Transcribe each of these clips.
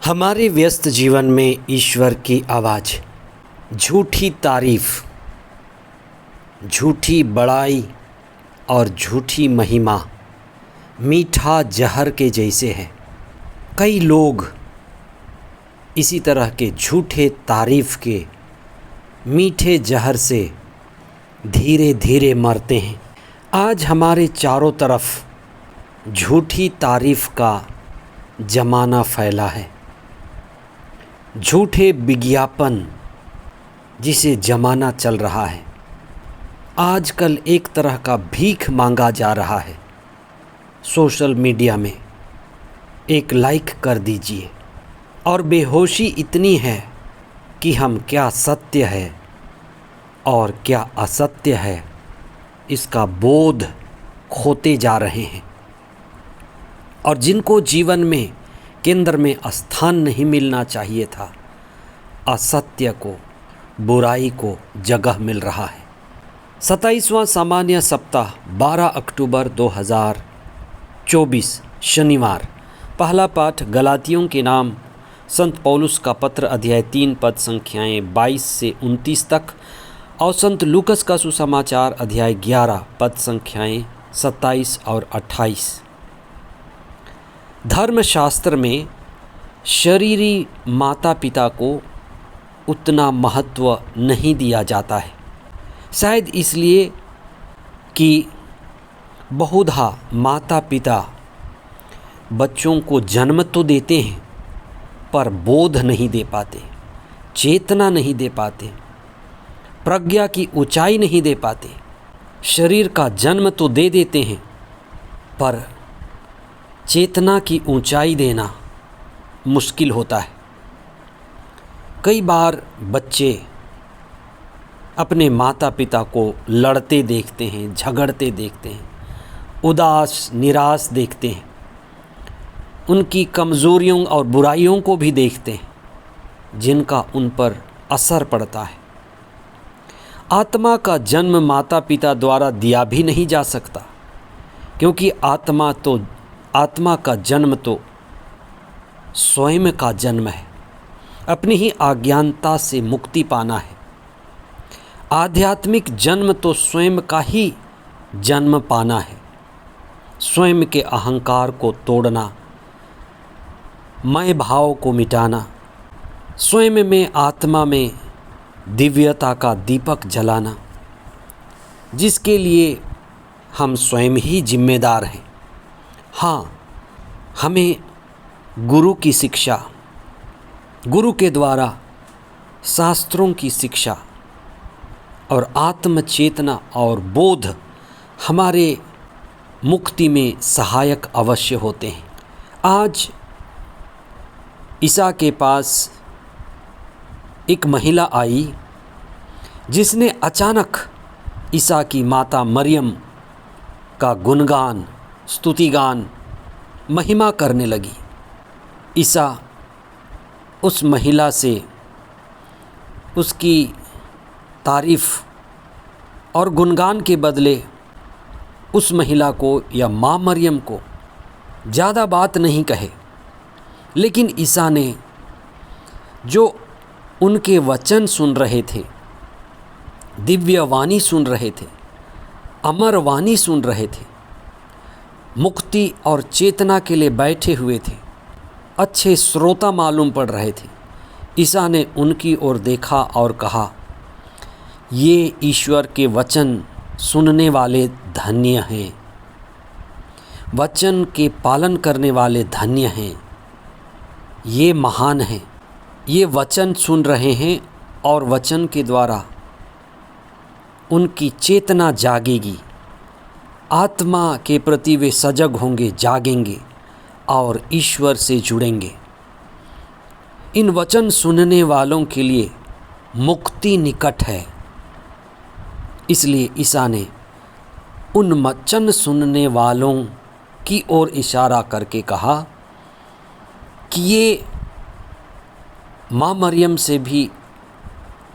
हमारे व्यस्त जीवन में ईश्वर की आवाज़, झूठी तारीफ, झूठी बड़ाई और झूठी महिमा मीठा जहर के जैसे हैं। कई लोग इसी तरह के झूठे तारीफ के मीठे जहर से धीरे धीरे मरते हैं। आज हमारे चारों तरफ झूठी तारीफ का ज़माना फैला है। झूठे विज्ञापन जिसे ज़माना चल रहा है, आजकल एक तरह का भीख मांगा जा रहा है। सोशल मीडिया में एक लाइक कर दीजिए, और बेहोशी इतनी है कि हम क्या सत्य है और क्या असत्य है इसका बोध खोते जा रहे हैं। और जिनको जीवन में केंद्र में स्थान नहीं मिलना चाहिए था, असत्य को, बुराई को जगह मिल रहा है। 27वां सामान्य सप्ताह 12 अक्टूबर 2024 शनिवार। पहला पाठ गलातियों के नाम संत पौलुस का पत्र अध्याय 3 पद संख्याएं 22 से 29 तक, और संत लूकस का सुसमाचार अध्याय 11 पद संख्याएं 27 और 28। धर्मशास्त्र में शरीरी माता पिता को उतना महत्व नहीं दिया जाता है, शायद इसलिए कि बहुधा माता पिता बच्चों को जन्म तो देते हैं पर बोध नहीं दे पाते, चेतना नहीं दे पाते, प्रज्ञा की ऊंचाई नहीं दे पाते। शरीर का जन्म तो दे देते हैं पर चेतना की ऊंचाई देना मुश्किल होता है। कई बार बच्चे अपने माता पिता को लड़ते देखते हैं, झगड़ते देखते हैं, उदास निराश देखते हैं, उनकी कमज़ोरियों और बुराइयों को भी देखते हैं जिनका उन पर असर पड़ता है। आत्मा का जन्म माता पिता द्वारा दिया भी नहीं जा सकता, क्योंकि आत्मा का जन्म तो स्वयं का जन्म है, अपनी ही अज्ञानता से मुक्ति पाना है। आध्यात्मिक जन्म तो स्वयं का ही जन्म पाना है, स्वयं के अहंकार को तोड़ना, मैं भाव को मिटाना, स्वयं में आत्मा में दिव्यता का दीपक जलाना, जिसके लिए हम स्वयं ही जिम्मेदार हैं। हाँ, हमें गुरु की शिक्षा, गुरु के द्वारा शास्त्रों की शिक्षा और आत्मचेतना और बोध हमारे मुक्ति में सहायक अवश्य होते हैं। आज ईसा के पास एक महिला आई जिसने अचानक ईसा की माता मरियम का गुणगान, स्तुतिगान, महिमा करने लगी। ईसा उस महिला से उसकी तारीफ़ और गुणगान के बदले उस महिला को या माँ मरियम को ज़्यादा बात नहीं कहे, लेकिन ईसा ने जो उनके वचन सुन रहे थे, दिव्य वाणी सुन रहे थे, अमर वाणी सुन रहे थे, मुक्ति और चेतना के लिए बैठे हुए थे, अच्छे श्रोता मालूम पड़ रहे थे, ईसा ने उनकी ओर देखा और कहा, ये ईश्वर के वचन सुनने वाले धन्य हैं, वचन के पालन करने वाले धन्य हैं, ये महान हैं। ये वचन सुन रहे हैं और वचन के द्वारा उनकी चेतना जागेगी, आत्मा के प्रति वे सजग होंगे, जागेंगे और ईश्वर से जुड़ेंगे। इन वचन सुनने वालों के लिए मुक्ति निकट है। इसलिए ईसा ने उन वचन सुनने वालों की ओर इशारा करके कहा कि ये माँ मरियम से भी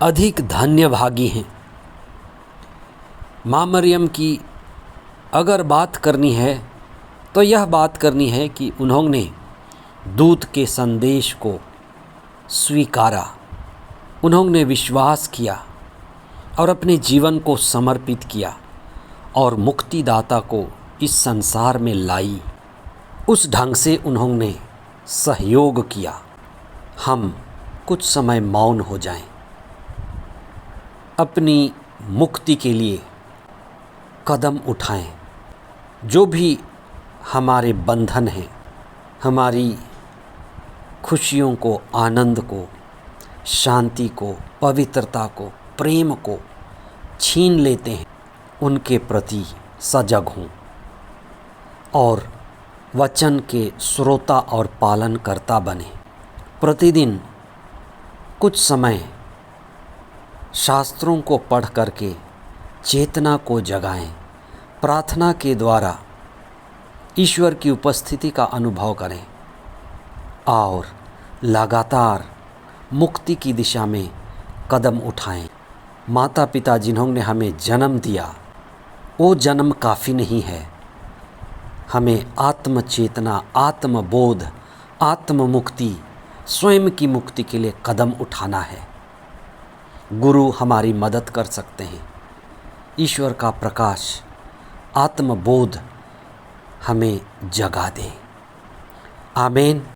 अधिक धन्यभागी हैं। माँ मरियम की अगर बात करनी है तो यह बात करनी है कि उन्होंने दूत के संदेश को स्वीकारा, उन्होंने विश्वास किया और अपने जीवन को समर्पित किया और मुक्तिदाता को इस संसार में लाई। उस ढंग से उन्होंने सहयोग किया। हम कुछ समय मौन हो जाएं, अपनी मुक्ति के लिए कदम उठाएं। जो भी हमारे बंधन हैं, हमारी खुशियों को, आनंद को, शांति को, पवित्रता को, प्रेम को छीन लेते हैं, उनके प्रति सजग हों और वचन के श्रोता और पालनकर्ता बने। प्रतिदिन कुछ समय शास्त्रों को पढ़ करके चेतना को जगाएं। प्रार्थना के द्वारा ईश्वर की उपस्थिति का अनुभव करें और लगातार मुक्ति की दिशा में कदम उठाएं। माता पिता जिन्होंने हमें जन्म दिया, वो जन्म काफ़ी नहीं है। हमें आत्मचेतना, आत्मबोध, आत्ममुक्ति, स्वयं की मुक्ति के लिए कदम उठाना है। गुरु हमारी मदद कर सकते हैं। ईश्वर का प्रकाश, आत्मबोध हमें जगा दे। आमीन।